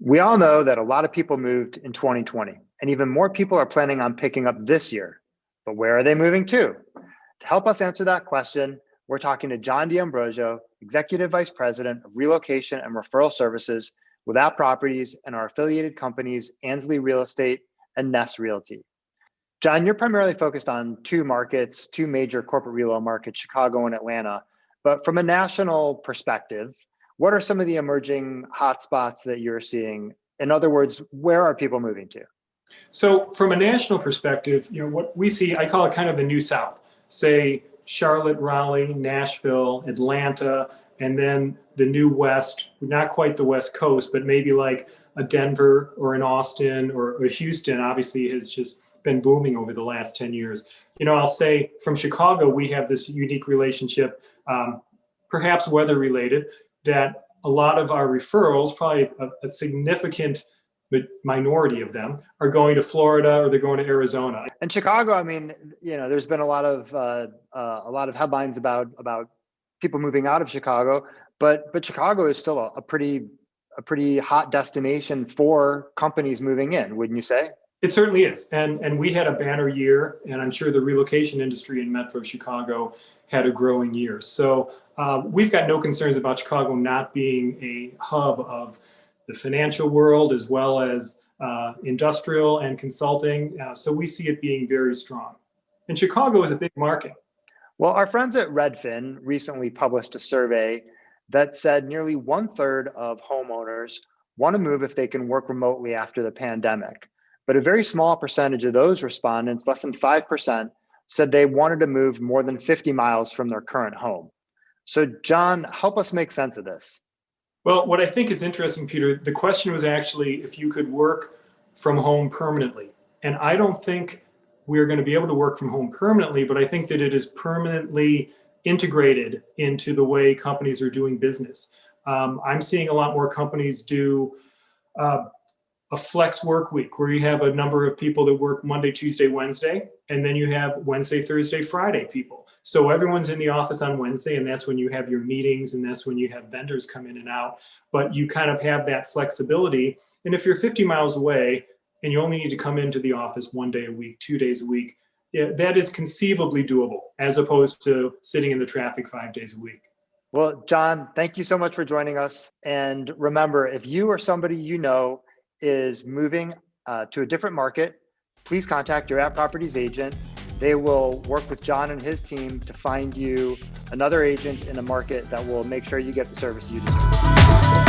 We all know that a lot of people moved in 2020, and even more people are planning on picking up this year. But where are they moving to? To help us answer that question, we're talking to John D'Ambrosio, Executive Vice President of Relocation and Referral Services with App Properties and our affiliated companies, Ansley Real Estate and Nest Realty. John, you're primarily focused on two markets, two major corporate relo markets, Chicago and Atlanta. But from a national perspective, what are some of the emerging hotspots that you're seeing? In other words, where are people moving to? So from a national perspective, what we see, I call it kind of the New South, say Charlotte, Raleigh, Nashville, Atlanta, and then the New West, not quite the West Coast, but maybe like a Denver or an Austin or a Houston, obviously has just been booming over the last 10 years. I'll say from Chicago, we have this unique relationship, perhaps weather related, that a lot of our referrals, probably a significant minority of them, are going to Florida or they're going to Arizona. And Chicago, I mean, there's been a lot of headlines about people moving out of Chicago, but Chicago is still a pretty hot destination for companies moving in, wouldn't you say? It certainly is. And we had a banner year, and I'm sure the relocation industry in Metro Chicago had a growing year. So we've got no concerns about Chicago not being a hub of the financial world as well as industrial and consulting. So we see it being very strong. And Chicago is a big market. Well, our friends at Redfin recently published a survey that said nearly 1/3 of homeowners want to move if they can work remotely after the pandemic. But a very small percentage of those respondents, less than 5%, said they wanted to move more than 50 miles from their current home. So John, help us make sense of this. Well, what I think is interesting, Peter, the question was actually if you could work from home permanently. And I don't think we're going to be able to work from home permanently, but I think that it is permanently integrated into the way companies are doing business. I'm seeing a lot more companies do a flex work week where you have a number of people that work Monday, Tuesday, Wednesday, and then you have Wednesday, Thursday, Friday people. So everyone's in the office on Wednesday, and that's when you have your meetings, and that's when you have vendors come in and out. But you kind of have that flexibility. And if you're 50 miles away and you only need to come into the office 1 day a week, 2 days a week, that is conceivably doable as opposed to sitting in the traffic 5 days a week. Well, John, thank you so much for joining us. And remember, if you or somebody you know is moving to a different market, please contact your App Properties agent. They will work with John and his team to find you another agent in a market that will make sure you get the service you deserve.